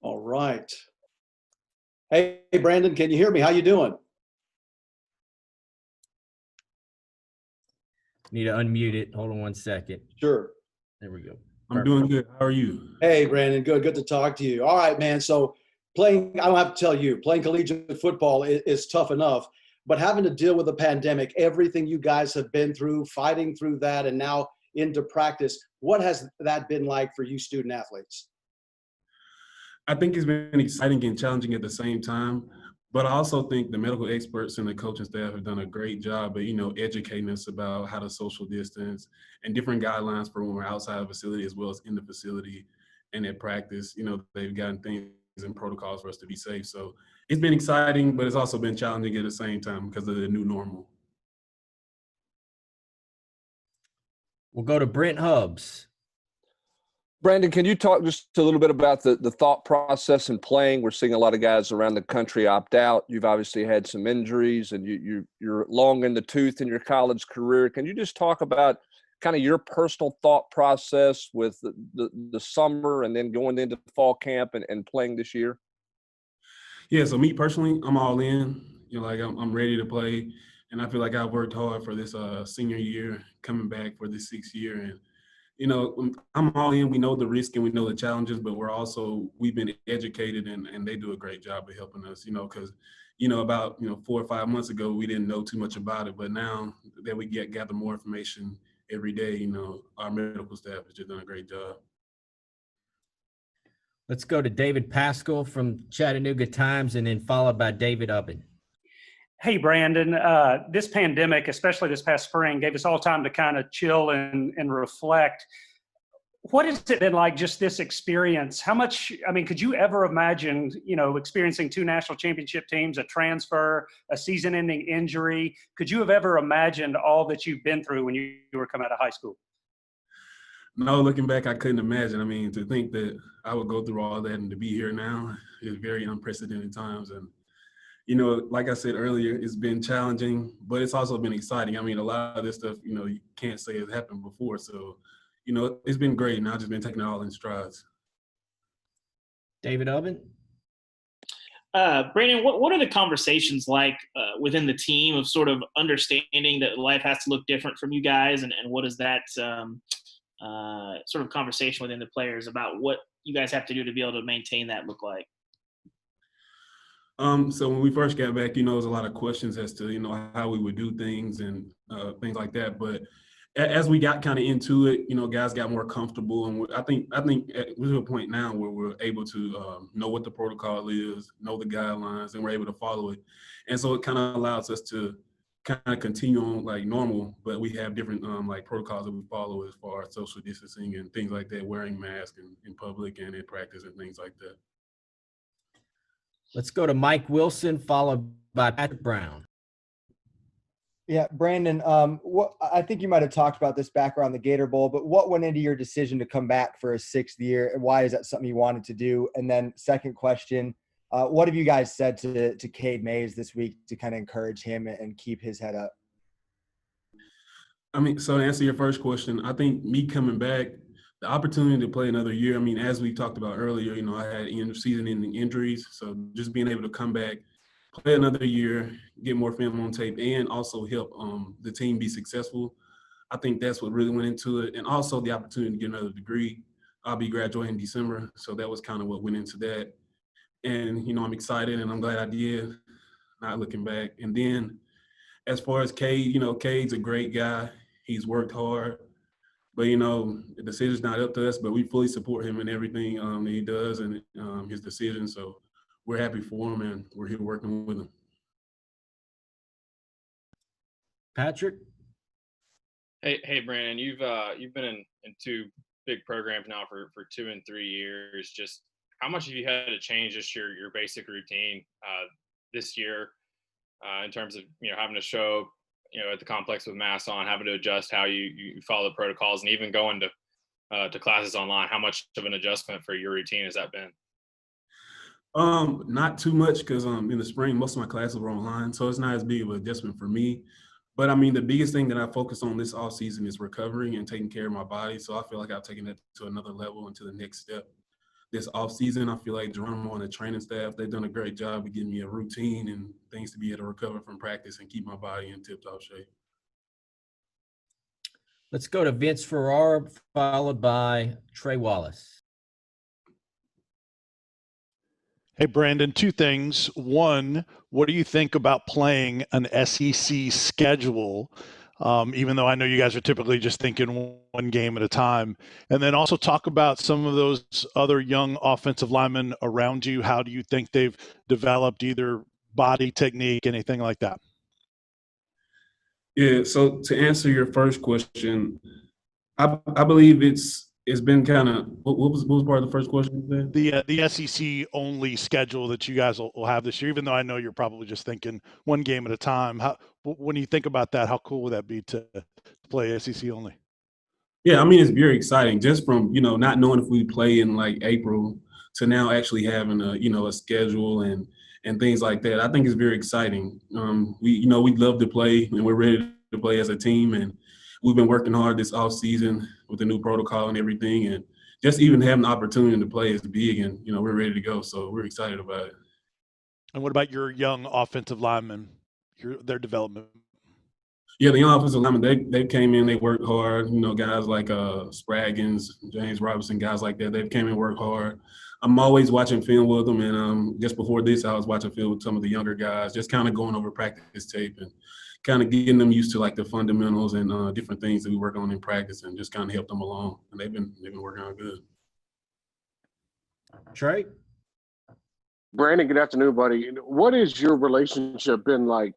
All right. Hey, Brandon, can you hear me? How you doing? Need to unmute it. Hold on one second. Sure. There we go. I'm doing good. How are you? Hey, Brandon, good to talk to you. All right, man. So playing, I don't have to tell you, playing collegiate football is tough enough, but having to deal with a pandemic, everything you guys have been through, fighting through that, and now into practice, what has that been like for you student athletes? I think it's been exciting and challenging at the same time, but I also think the medical experts and the coaching staff have done a great job of, educating us about how to social distance and different guidelines for when we're outside the facility as well as in the facility and at practice. They've gotten things and protocols for us to be safe. So it's been exciting, but it's also been challenging at the same time because of the new normal. We'll go to Brent Hubbs. Brandon, can you talk just a little bit about the thought process in playing? We're seeing a lot of guys around the country opt out. You've obviously had some injuries, and you're long in the tooth in your college career. Can you just talk about kind of your personal thought process with the summer and then going into the fall camp and playing this year? Yeah, so me personally, I'm all in. I'm ready to play, and I feel like I've worked hard for this senior year, coming back for this 6th year, and I'm all in. We know the risk and we know the challenges, but we've been educated and they do a great job of helping us, because, about, 4 or 5 months ago, we didn't know too much about it. But now that we gather more information every day, our medical staff has just done a great job. Let's go to David Pascal from Chattanooga Times and then followed by David Ubben. Hey, Brandon, this pandemic, especially this past spring, gave us all time to kind of chill and reflect. What has it been like, just this experience? Could you ever imagine, experiencing 2 national championship teams, a transfer, a season-ending injury? Could you have ever imagined all that you've been through when you were coming out of high school? No, looking back, I couldn't imagine. To think that I would go through all that and to be here now is very unprecedented times. And like I said earlier, it's been challenging, but it's also been exciting. A lot of this stuff, you can't say has happened before. So, it's been great. And I've just been taking it all in strides. David Ubben? Brandon, what are the conversations like within the team of sort of understanding that life has to look different from you guys? And what is that sort of conversation within the players about what you guys have to do to be able to maintain that look like? So when we first got back, there was a lot of questions as to, how we would do things and things like that. But as we got kind of into it, guys got more comfortable. And I think we're to a point now where we're able to know what the protocol is, know the guidelines, and we're able to follow it. And so it kind of allows us to kind of continue on like normal, but we have different protocols that we follow as far as social distancing and things like that, wearing masks in public and in practice and things like that. Let's go to Mike Wilson, followed by Patrick Brown. Yeah, Brandon, I think you might have talked about this back around the Gator Bowl, but what went into your decision to come back for a 6th year, and why is that something you wanted to do? And then second question, what have you guys said to Cade Mays this week to kind of encourage him and keep his head up? So to answer your first question, I think me coming back, the opportunity to play another year, as we talked about earlier, I had season-ending injuries. So just being able to come back, play another year, get more film on tape, and also help the team be successful, I think that's what really went into it. And also the opportunity to get another degree. I'll be graduating in December, so that was kind of what went into that. And, I'm excited, and I'm glad I did, not looking back. And then as far as Cade, Cade's a great guy. He's worked hard. But, the decision's not up to us, but we fully support him in everything that he does and his decision. So we're happy for him, and we're here working with him. Patrick? Hey, Brandon, you've been in 2 big programs now for 2 and 3 years. Just how much have you had to change just your basic routine this year in terms of, having to show at the complex with masks on, having to adjust how you follow the protocols, and even going to classes online? How much of an adjustment for your routine has that been? Not too much, because in the spring, most of my classes were online, so it's not as big of an adjustment for me. But the biggest thing that I focus on this off season is recovering and taking care of my body. So I feel like I've taken that to another level and to the next step this off season. I feel like Geronimo and the training staff, they've done a great job of giving me a routine and things to be able to recover from practice and keep my body in tip-top shape. Let's go to Vince Ferrara, followed by Trey Wallace. Hey, Brandon, two things. One, what do you think about playing an SEC schedule, even though I know you guys are typically just thinking one game at a time? And then also talk about some of those other young offensive linemen around you. How do you think they've developed either body technique, anything like that? Yeah, so to answer your first question, I believe it's been kind of what was part of the first question then? The SEC only schedule that you guys will have this year, even though I know you're probably just thinking one game at a time. When you think about that, how cool would that be to play SEC only? Yeah, I mean it's very exciting just from not knowing if we play in like April to now actually having a schedule and things like that. I think it's very exciting. We'd love to play and we're ready to play as a team, and we've been working hard this off season with the new protocol and everything, and just even having the opportunity to play is big, and we're ready to go. So we're excited about it. And what about your young offensive linemen, their development? Yeah, the young offensive linemen, they came in, they worked hard. Guys like Spraggins, James Robinson, guys like that, they've came and worked hard. I'm always watching film with them, and just before this, I was watching film with some of the younger guys, just kind of going over practice tape and kind of getting them used to like the fundamentals and different things that we work on in practice, and just kind of help them along. And they've been working out good. Trey? Brandon, good afternoon, buddy. What has your relationship been like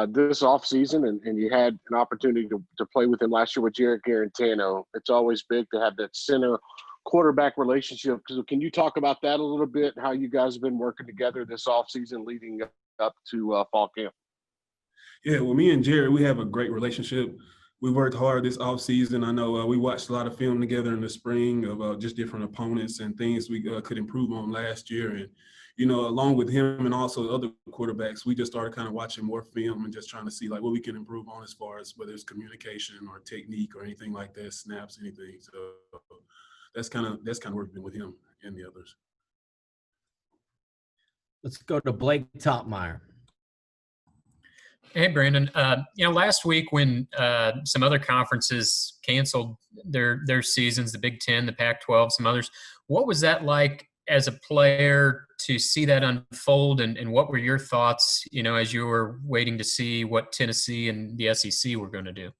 this offseason? And you had an opportunity to play with him last year with Jared Garantano. It's always big to have that center quarterback relationship. So can you talk about that a little bit, how you guys have been working together this offseason leading up to fall camp? Yeah, well, me and Jared, we have a great relationship. We worked hard this offseason. I know we watched a lot of film together in the spring of just different opponents and things we could improve on last year. And, along with him and also other quarterbacks, we just started kind of watching more film and just trying to see like what we can improve on as far as whether it's communication or technique or anything like that, snaps, anything. So that's kind of working with him and the others. Let's go to Blake Topmeyer. Hey, Brandon. Last week when some other conferences canceled their seasons, the Big Ten, the Pac-12, some others, what was that like as a player to see that unfold, and what were your thoughts, as you were waiting to see what Tennessee and the SEC were going to do?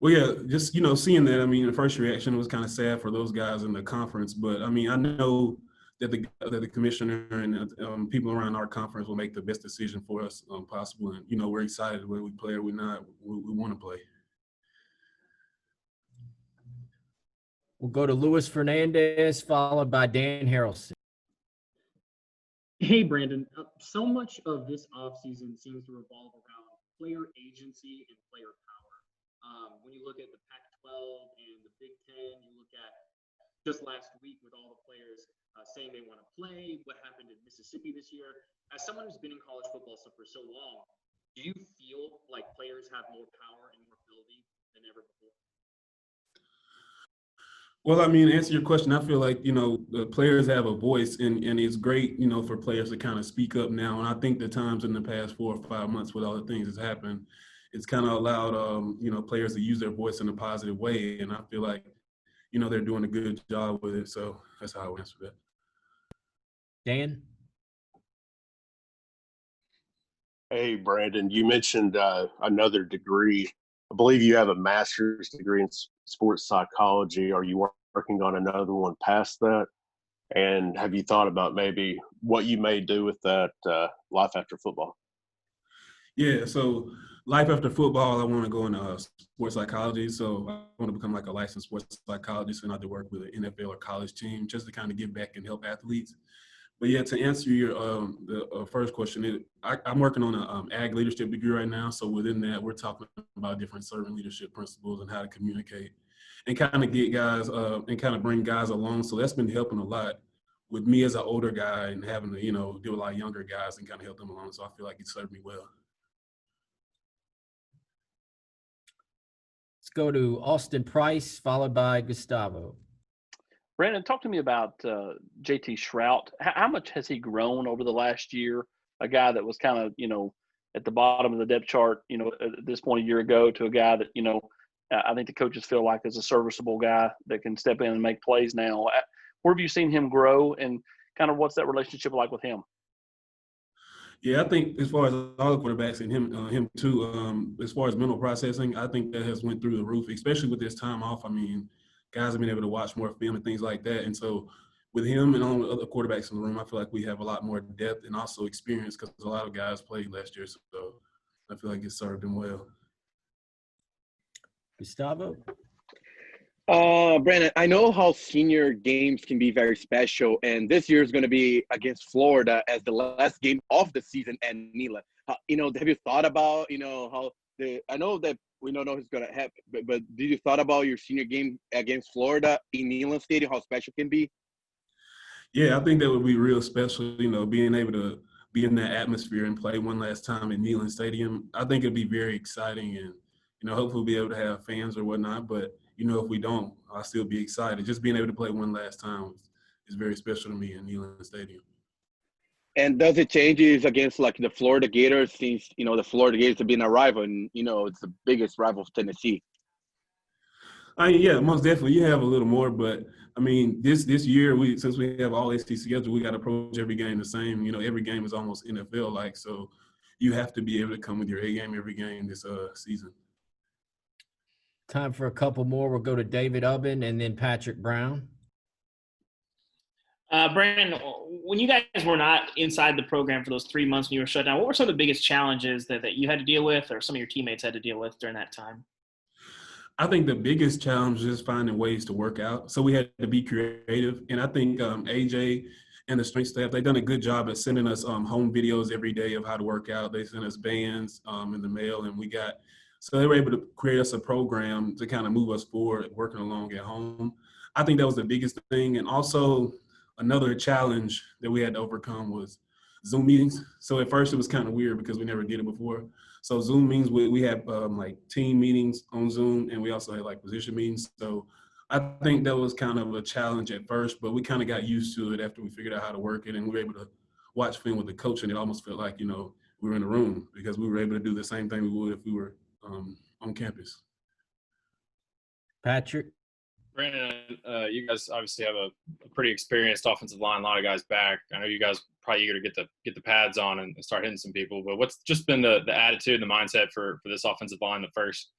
Well, yeah, just, seeing that, I mean, the first reaction was kind of sad for those guys in the conference. But, I mean, I know that the commissioner and people around our conference will make the best decision for us possible. And, we're excited whether we play or we're not. We want to play. We'll go to Luis Fernandez, followed by Dan Harrelson. Hey, Brandon. So much of this offseason seems to revolve around player agency and player power. When you look at the Pac-12 and the Big Ten, you look at just last week with all the players saying they want to play, what happened in Mississippi this year. As someone who's been in college football for so long, do you feel like players have more power and more ability than ever before? Well, I mean, to answer your question, I feel like, the players have a voice, and it's great, for players to kind of speak up now. And I think the times in the past 4 or 5 months with all the things that's happened, it's kind of allowed, players to use their voice in a positive way. And I feel like, they're doing a good job with it. So that's how I would answer that. Dan? Hey, Brandon, you mentioned another degree. I believe you have a master's degree in sports psychology. Are you working on another one past that? And have you thought about maybe what you may do with that life after football? Yeah, so life after football, I want to go into sports psychology. So I want to become like a licensed sports psychologist and I do work with an NFL or college team just to kind of give back and help athletes. But yeah, to answer your the first question, I'm working on an ag leadership degree right now. So within that, we're talking about different servant leadership principles and how to communicate and kind of get guys and kind of bring guys along. So that's been helping a lot with me as an older guy and having to, deal with a lot of younger guys and kind of help them along. So I feel like it served me well. Let's go to Austin Price, followed by Gustavo. Brandon, talk to me about JT Shrout. How much has he grown over the last year? A guy that was kind of, at the bottom of the depth chart, at this point a year ago, to a guy that, I think the coaches feel like is a serviceable guy that can step in and make plays now. Where have you seen him grow, and kind of what's that relationship like with him? Yeah, I think as far as all the quarterbacks and him too, as far as mental processing, I think that has went through the roof, especially with this time off. I mean, guys have been able to watch more film and things like that. And so with him and all the other quarterbacks in the room, I feel like we have a lot more depth and also experience because a lot of guys played last year. So I feel like it served him well. Gustavo? Brandon, I know how senior games can be very special, and this year is going to be against Florida as the last game of the season at Neyland. Have you thought about, how I know that we don't know who's going to happen, but did you thought about your senior game against Florida in Neyland Stadium, how special it can be? Yeah, I think that would be real special, being able to be in that atmosphere and play one last time in Neyland Stadium. I think it'd be very exciting and, hopefully we'll be able to have fans or whatnot. But, if we don't, I'll still be excited. Just being able to play one last time is very special to me in Neyland Stadium. And does it changes against like the Florida Gators since, the Florida Gators have been a rival and, it's the biggest rival of Tennessee? Yeah, most definitely. You have a little more, but I mean, this year since we have all SEC schedule, we got to approach every game the same. Every game is almost NFL like, so you have to be able to come with your A game every game this season. Time for a couple more. We'll go to David Ubben and then Patrick Brown. Brandon, when you guys were not inside the program for those 3 months when you were shut down, what were some of the biggest challenges that you had to deal with, or some of your teammates had to deal with during that time? I think the biggest challenge is finding ways to work out. So we had to be creative. And I think AJ and the strength staff, they've done a good job at sending us home videos every day of how to work out. They sent us bands in the mail, and so they were able to create us a program to kind of move us forward, working along at home. I think that was the biggest thing. And also another challenge that we had to overcome was Zoom meetings. So at first it was kind of weird because we never did it before. So Zoom meetings, we have like team meetings on Zoom, and we also had like position meetings. So I think that was kind of a challenge at first, but we kind of got used to it after we figured out how to work it, and we were able to watch film with the coach, and it almost felt like, we were in a room because we were able to do the same thing we would if we were on campus. Patrick? Brandon, you guys obviously have a pretty experienced offensive line, a lot of guys back. I know you guys probably eager to get the pads on and start hitting some people, but what's just been the attitude and the mindset for this offensive line the first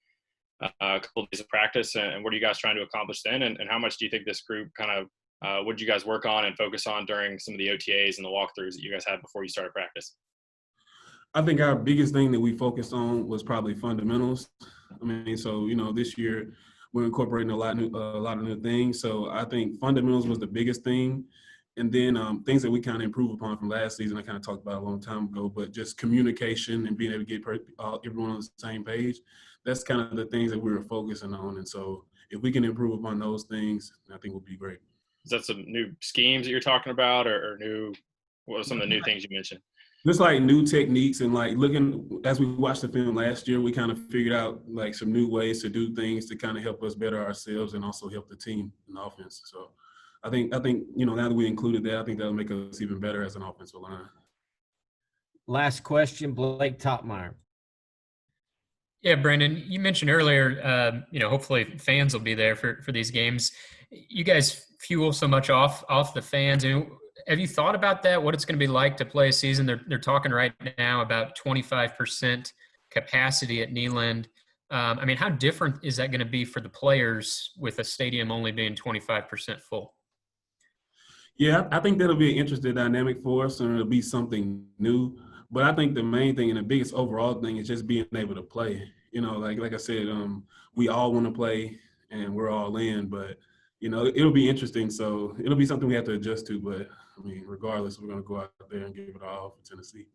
couple of days of practice, and what are you guys trying to accomplish then, and how much do you think this group kind of what did you guys work on and focus on during some of the OTAs and the walkthroughs that you guys had before you started practice? I think our biggest thing that we focused on was probably fundamentals. I mean, so, this year we're incorporating a lot of new things. So I think fundamentals was the biggest thing. And then things that we kind of improved upon from last season, I kind of talked about a long time ago, but just communication and being able to get everyone on the same page. That's kind of the things that we were focusing on. And so if we can improve upon those things, I think we'll be great. Is that some new schemes that you're talking about, or what are some of the new things you mentioned? Just like new techniques, and like looking, as we watched the film last year, we kind of figured out like some new ways to do things to kind of help us better ourselves and also help the team in the offense. So I think, now that we included that, I think that'll make us even better as an offensive line. Last question, Blake Topmeyer. Yeah, Brandon, you mentioned earlier, hopefully fans will be there for these games. You guys fuel so much off the fans. Have you thought about that? What it's going to be like to play a season? They're talking right now about 25% capacity at Neyland. How different is that going to be for the players with a stadium only being 25% full? Yeah, I think that'll be an interesting dynamic for us, and it'll be something new. But I think the main thing and the biggest overall thing is just being able to play. Like I said, we all want to play, and we're all in. But it'll be interesting. So it'll be something we have to adjust to. But regardless, we're going to go out there and give it all for Tennessee.